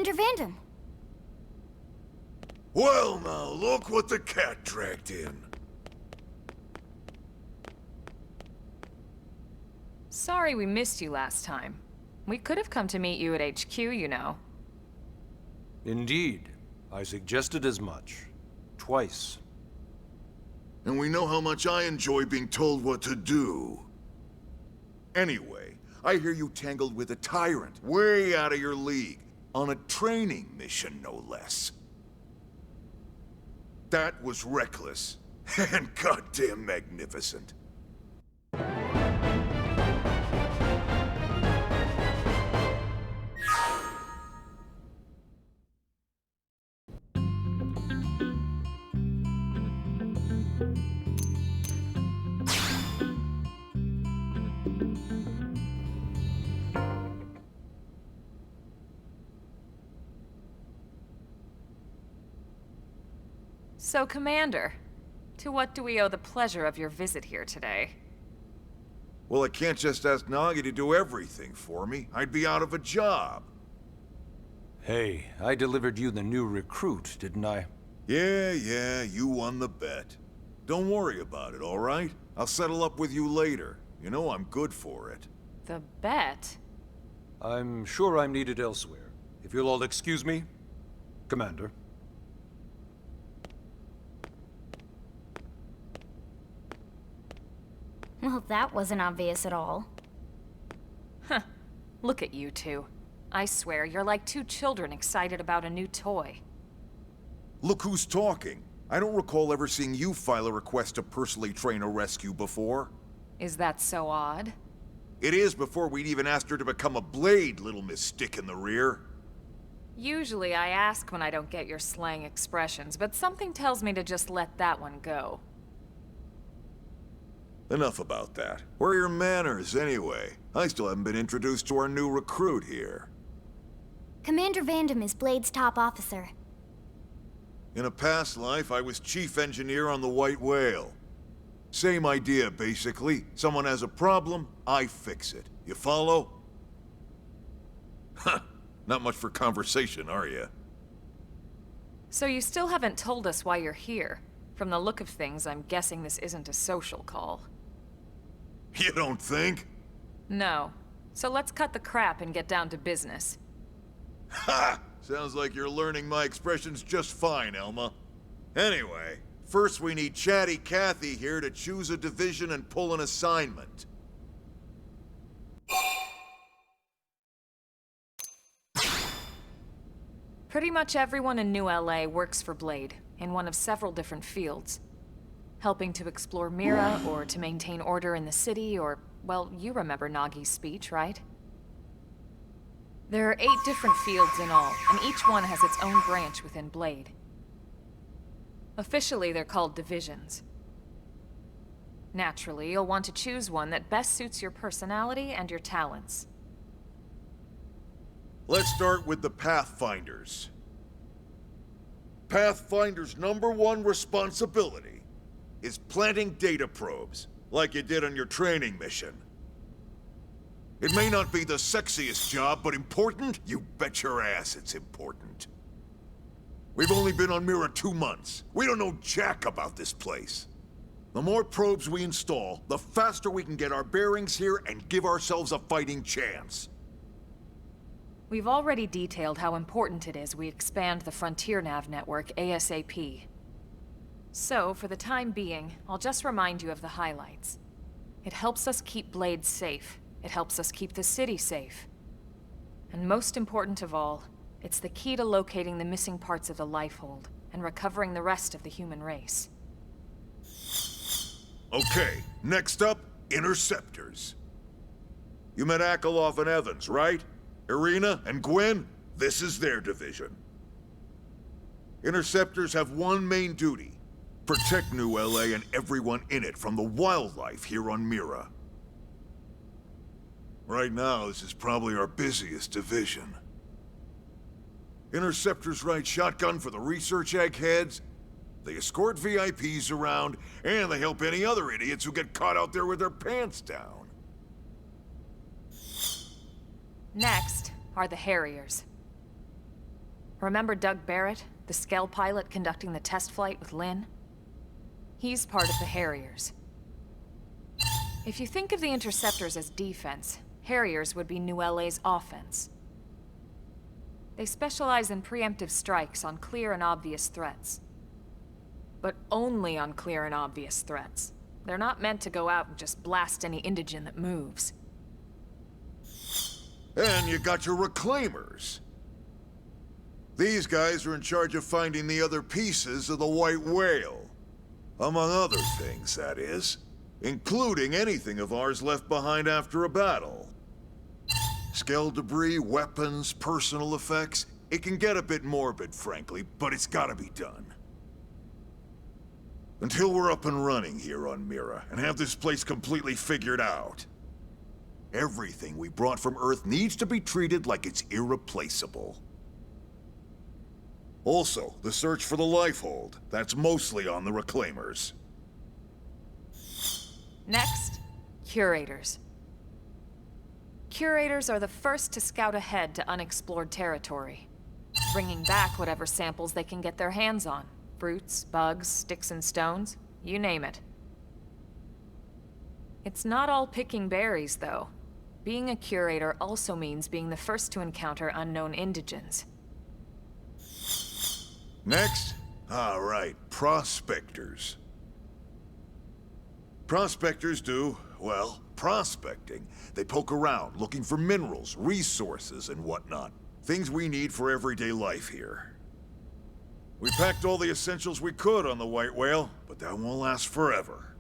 Commander Vandam. Well now, look what the cat dragged in. Sorry we missed you last time. We could have come to meet you at HQ, you know. Indeed. I suggested as much. Twice. And we know how much I enjoy being told what to do. Anyway, I hear you tangled with a tyrant, way out of your league, on a training mission, no less. That was reckless, and goddamn magnificent. So, Commander, to what do we owe the pleasure of your visit here today? Well, I can't just ask Nagi to do everything for me. I'd be out of a job. Hey, I delivered you the new recruit, didn't I? Yeah, you won the bet. Don't worry about it, all right? I'll settle up with you later. You know I'm good for it. The bet? I'm sure I'm needed elsewhere. If you'll all excuse me, Commander. Well, that wasn't obvious at all. Huh. Look at you two. I swear, you're like two children excited about a new toy. Look who's talking. I don't recall ever seeing you file a request to personally train a rescue before. Is that so odd? It is before we'd even asked her to become a blade, little Miss Stick in the Rear. Usually I ask when I don't get your slang expressions, but something tells me to just let that one go. Enough about that. Where are your manners, anyway? I still haven't been introduced to our new recruit here. Commander Vandam is Blade's top officer. In a past life, I was chief engineer on the White Whale. Same idea, basically. Someone has a problem, I fix it. You follow? Huh. Not much for conversation, are you? So you still haven't told us why you're here. From the look of things, I'm guessing this isn't a social call. You don't think? No. So let's cut the crap and get down to business. Ha! Sounds like you're learning my expressions just fine, Elma. Anyway, first we need Chatty Cathy here to choose a division and pull an assignment. Pretty much everyone in New LA works for Blade, in one of several different fields. Helping to explore Mira, or to maintain order in the city, or, well, you remember Nagi's speech, right? There are 8 different fields in all, and each one has its own branch within Blade. Officially, they're called divisions. Naturally, you'll want to choose one that best suits your personality and your talents. Let's start with the Pathfinders. Pathfinder's #1 responsibility is planting data probes, like you did on your training mission. It may not be the sexiest job, but important? You bet your ass it's important. We've only been on Mira 2 months. We don't know jack about this place. The more probes we install, the faster we can get our bearings here and give ourselves a fighting chance. We've already detailed how important it is we expand the Frontier Nav network ASAP. So, for the time being, I'll just remind you of the highlights. It helps us keep Blade safe. It helps us keep the city safe. And most important of all, it's the key to locating the missing parts of the Lifehold and recovering the rest of the human race. Okay, next up, Interceptors. You met Akalov and Evans, right? Irina and Gwen? This is their division. Interceptors have one main duty. Protect New LA and everyone in it from the wildlife here on Mira. Right now, this is probably our busiest division. Interceptors ride shotgun for the research eggheads, they escort VIPs around, and they help any other idiots who get caught out there with their pants down. Next are the Harriers. Remember Doug Barrett, the Skell pilot conducting the test flight with Lynn? He's part of the Harriers. If you think of the Interceptors as defense, Harriers would be New LA's offense. They specialize in preemptive strikes on clear and obvious threats. But only on clear and obvious threats. They're not meant to go out and just blast any indigene that moves. And you got your Reclaimers. These guys are in charge of finding the other pieces of the White Whale. Among other things, that is. Including anything of ours left behind after a battle. Skell debris, weapons, personal effects. It can get a bit morbid, frankly, but it's gotta be done. Until we're up and running here on Mira, and have this place completely figured out. Everything we brought from Earth needs to be treated like it's irreplaceable. Also, the search for the Lifehold. That's mostly on the Reclaimers. Next, Curators. Curators are the first to scout ahead to unexplored territory, bringing back whatever samples they can get their hands on. Fruits, bugs, sticks and stones, you name it. It's not all picking berries, though. Being a curator also means being the first to encounter unknown indigens. Next? All right, prospectors. Prospectors do, well, prospecting. They poke around, looking for minerals, resources, and whatnot. Things we need for everyday life here. We packed all the essentials we could on the White Whale, but that won't last forever.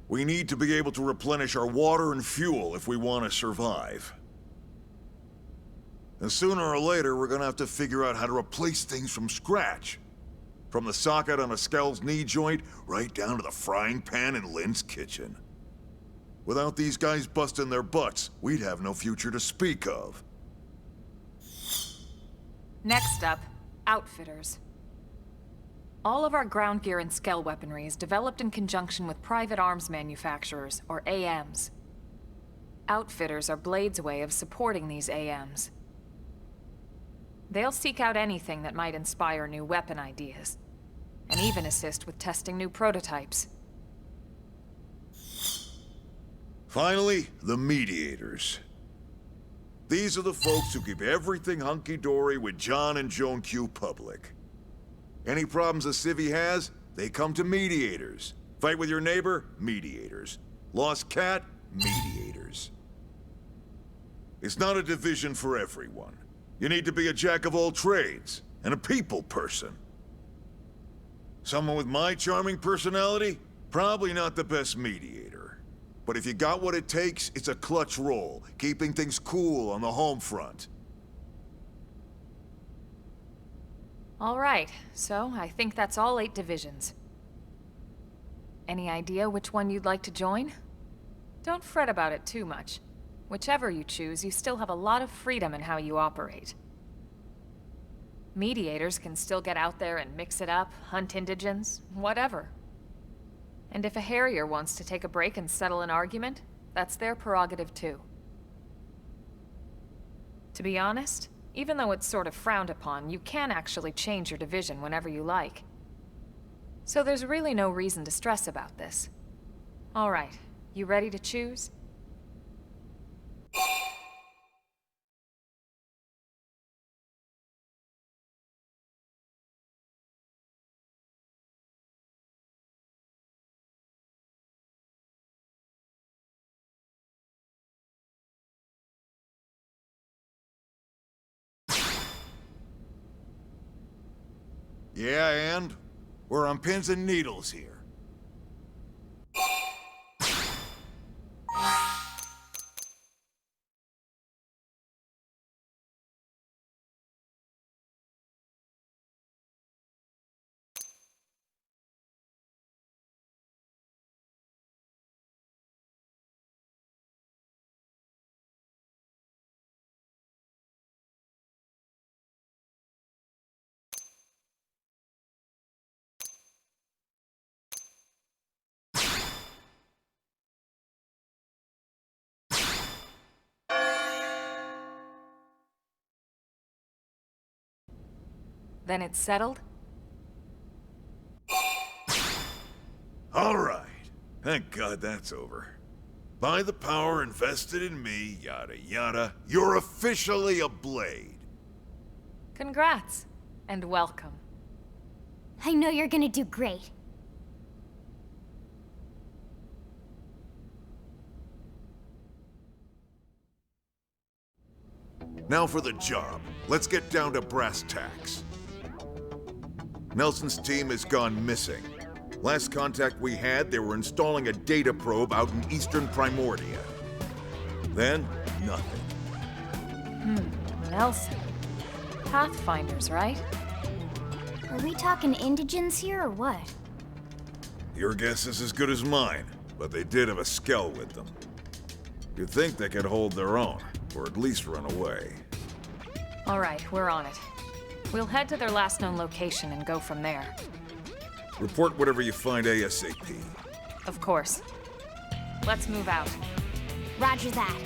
We need to be able to replenish our water and fuel if we want to survive. And sooner or later, we're gonna have to figure out how to replace things from scratch. From the socket on a Skell's knee joint, right down to the frying pan in Lynn's kitchen. Without these guys busting their butts, we'd have no future to speak of. Next up, Outfitters. All of our ground gear and Skell weaponry is developed in conjunction with private arms manufacturers, or AMs. Outfitters are Blade's way of supporting these AMs. They'll seek out anything that might inspire new weapon ideas, and even assist with testing new prototypes. Finally, the Mediators. These are the folks who keep everything hunky-dory with John and Joan Q public. Any problems a civvy has, they come to Mediators. Fight with your neighbor? Mediators. Lost cat? Mediators. It's not a division for everyone. You need to be a jack of all trades, and a people person. Someone with my charming personality? Probably not the best mediator. But if you got what it takes, it's a clutch role, keeping things cool on the home front. All right, so I think that's all 8 divisions. Any idea which one you'd like to join? Don't fret about it too much. Whichever you choose, you still have a lot of freedom in how you operate. Mediators can still get out there and mix it up, hunt indigens, whatever. And if a Harrier wants to take a break and settle an argument, that's their prerogative too. To be honest, even though it's sort of frowned upon, you can actually change your division whenever you like. So there's really no reason to stress about this. All right, you ready to choose? Yeah, and? We're on pins and needles here. Then it's settled? All right. Thank God that's over. By the power invested in me, yada yada, you're officially a Blade. Congrats, and welcome. I know you're gonna do great. Now for the job. Let's get down to brass tacks. Nelson's team has gone missing. Last contact we had, they were installing a data probe out in eastern Primordia. Then, nothing. Nelson. Pathfinders, right? Are we talking indigents here or what? Your guess is as good as mine, but they did have a skell with them. You'd think they could hold their own, or at least run away. All right, we're on it. We'll head to their last known location and go from there. Report whatever you find ASAP. Of course. Let's move out. Roger that.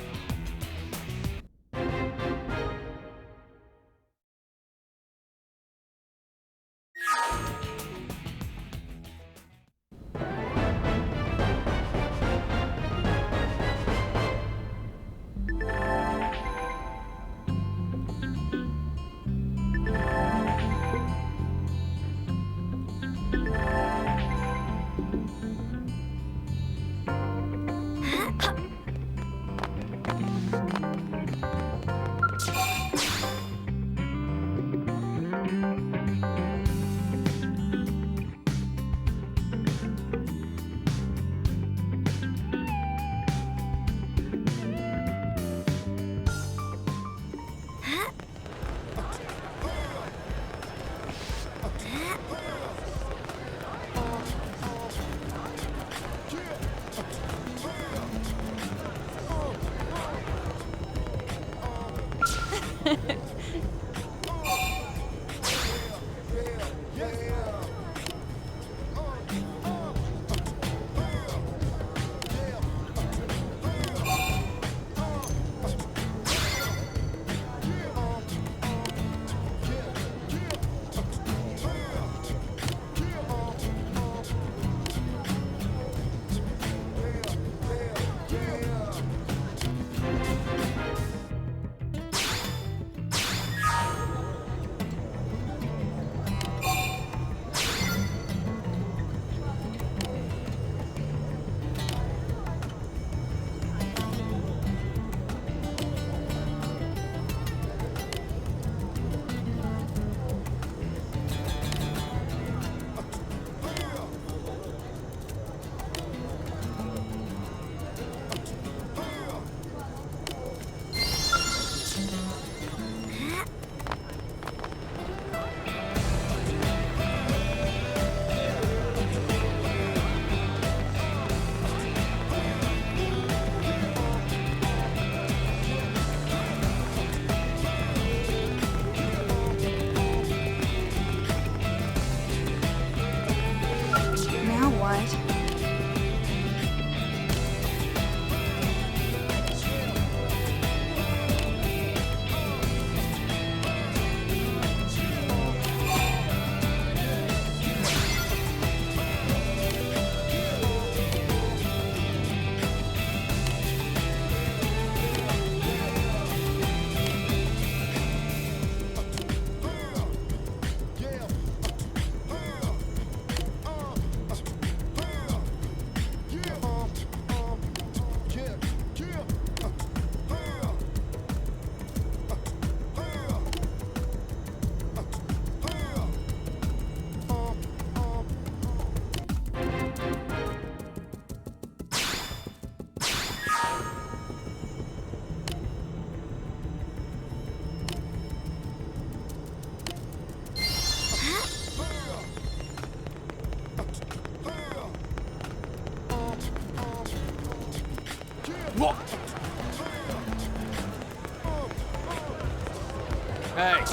Hey!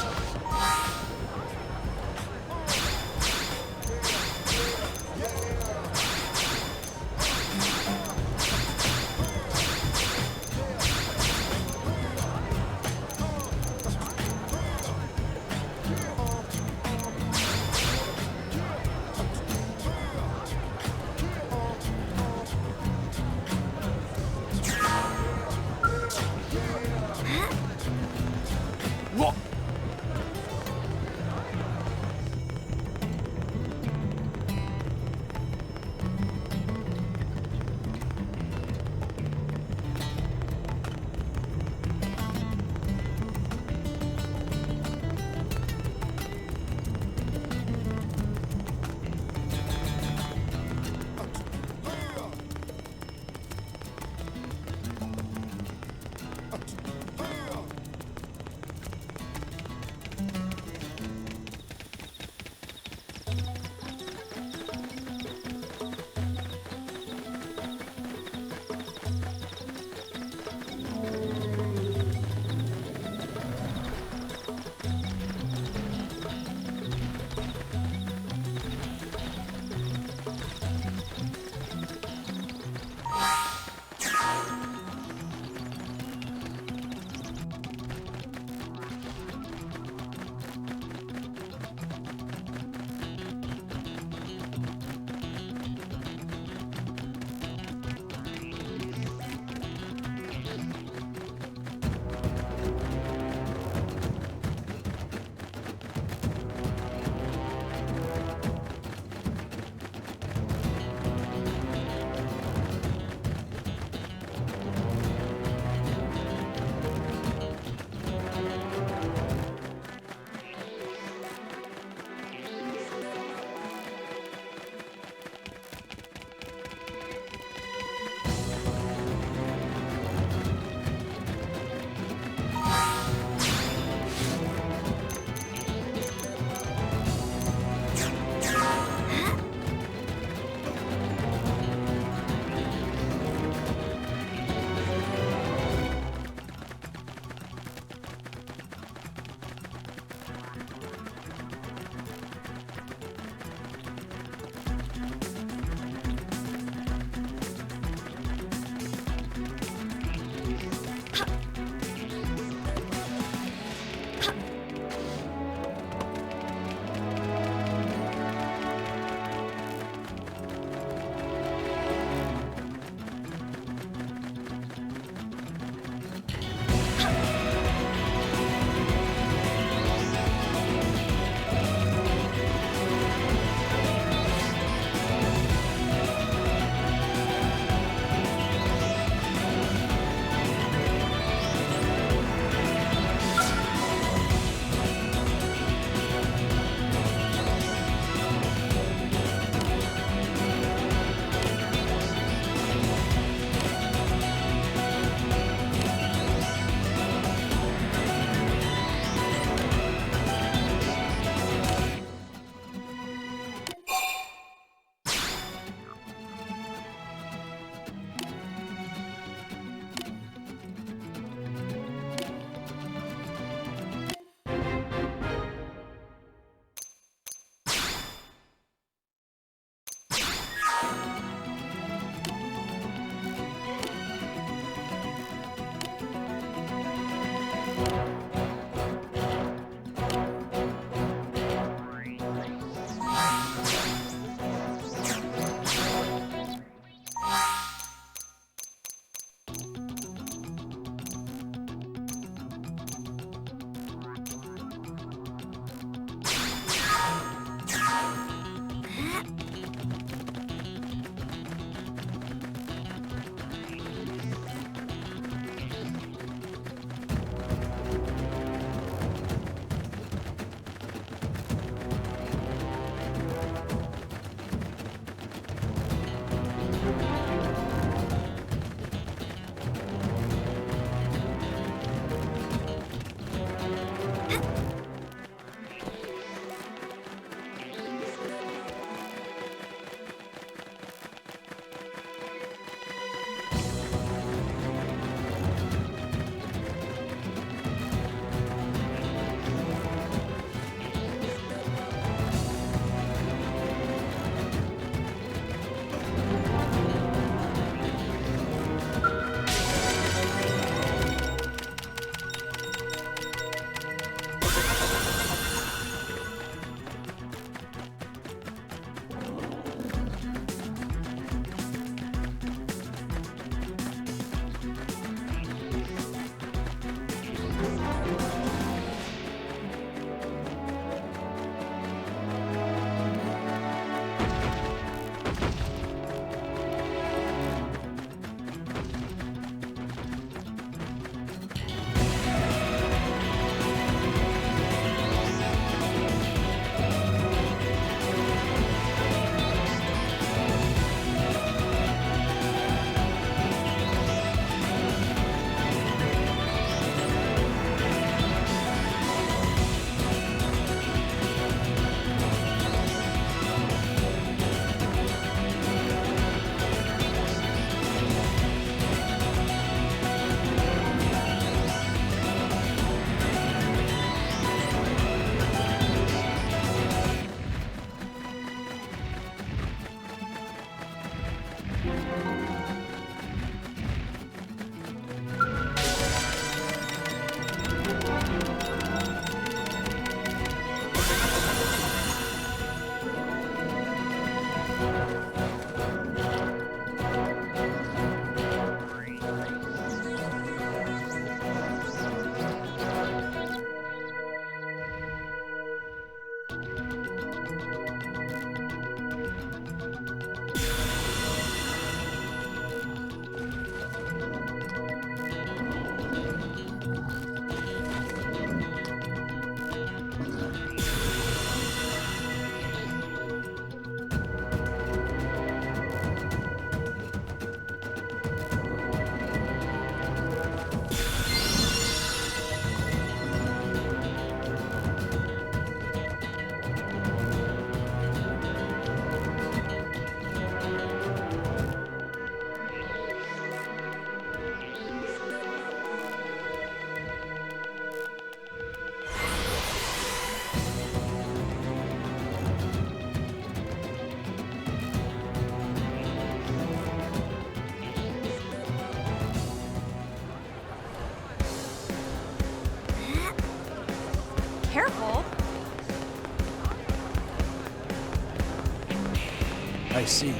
I see.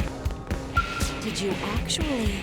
Did you actually...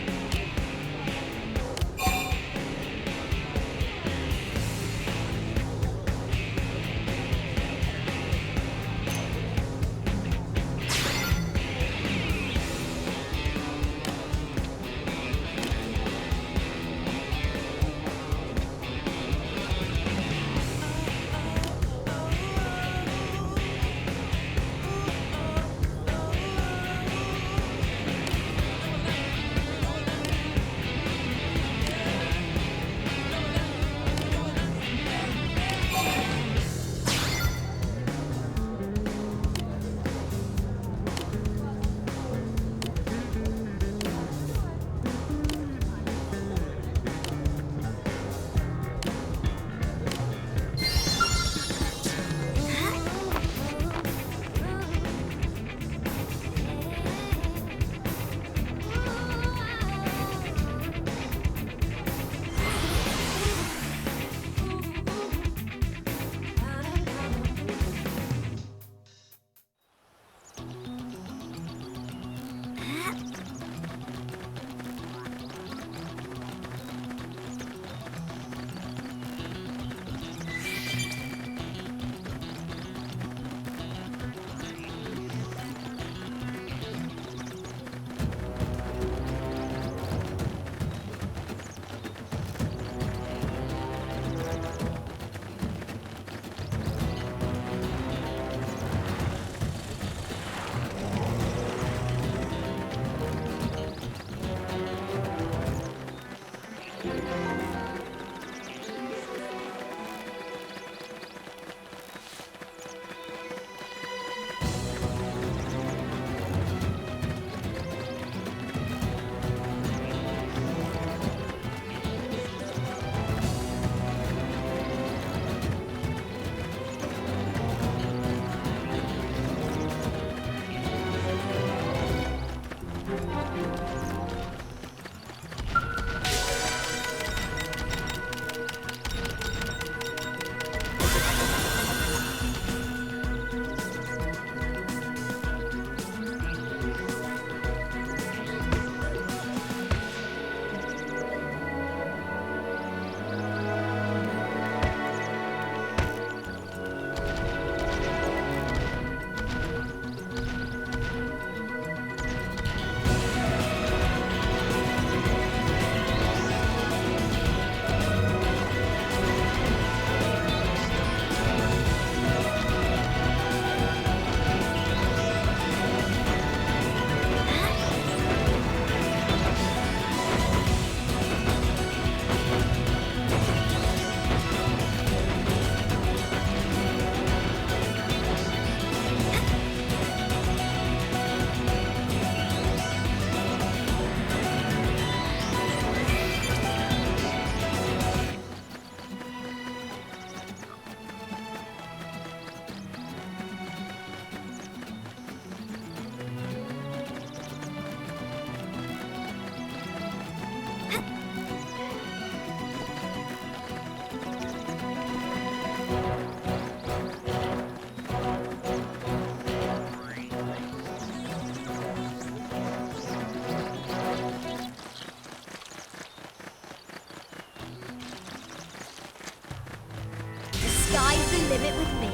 Sky's the limit with me.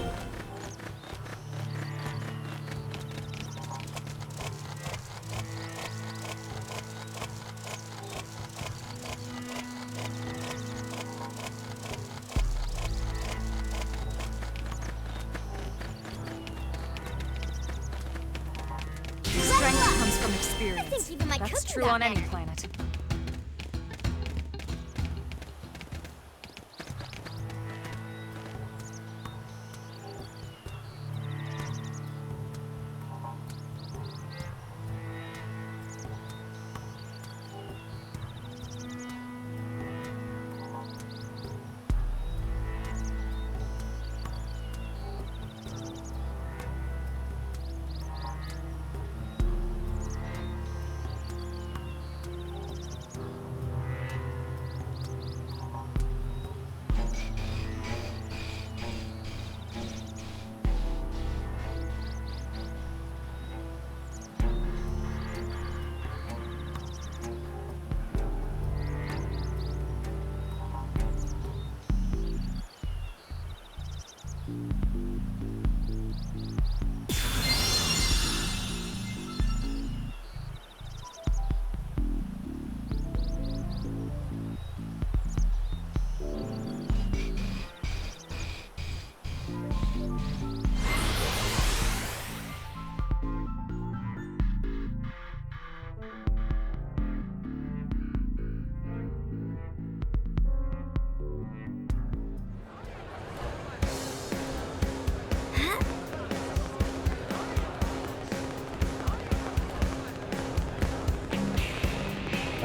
Strength comes from I experience. think even my That's cooking true got on any better. planet.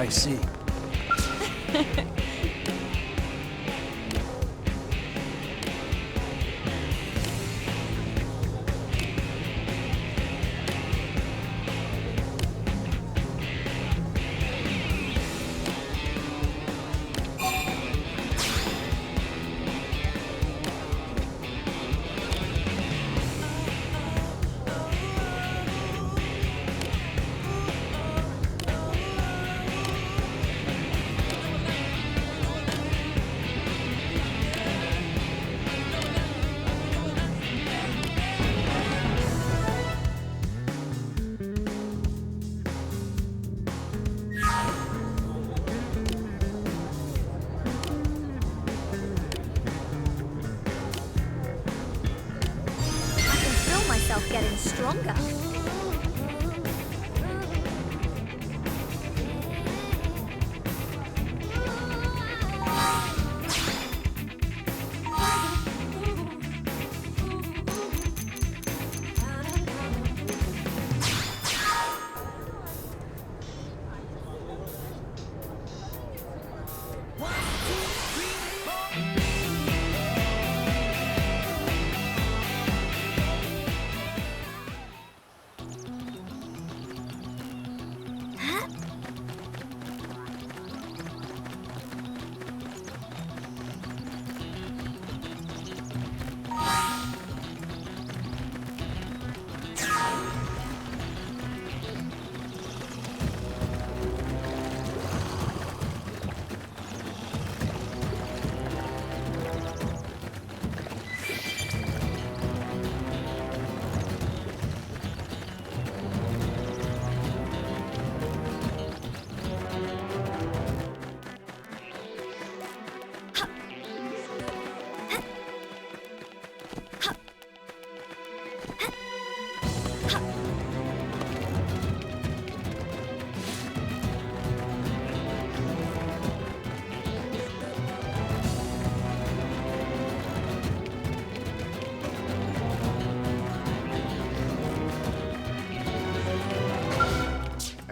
I see. I can feel myself getting stronger.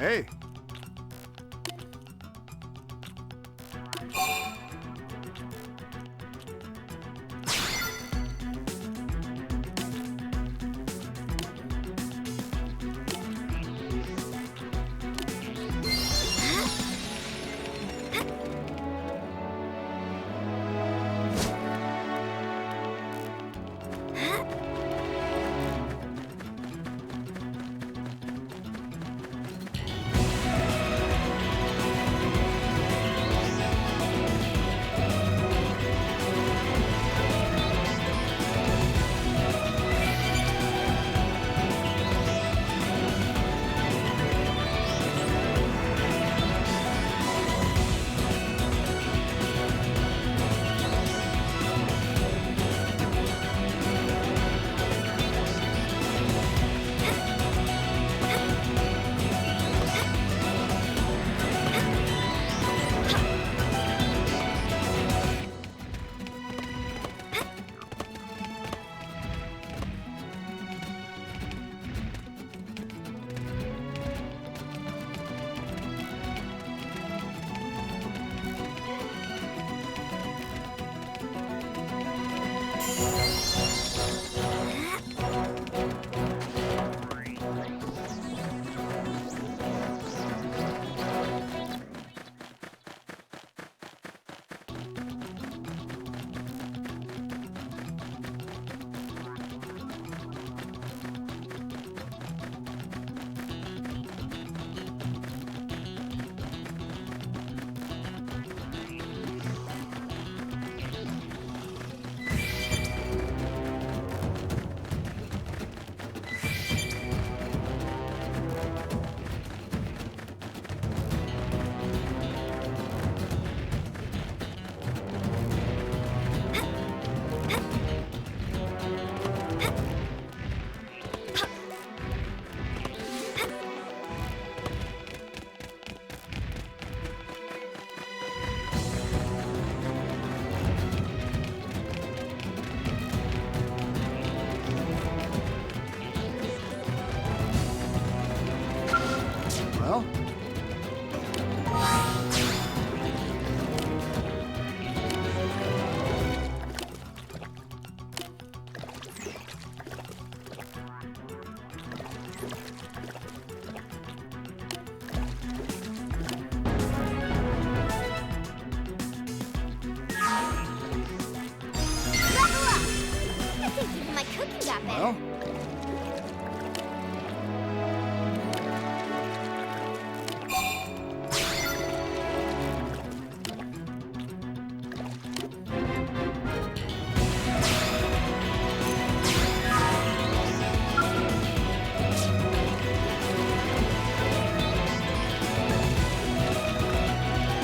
Hey.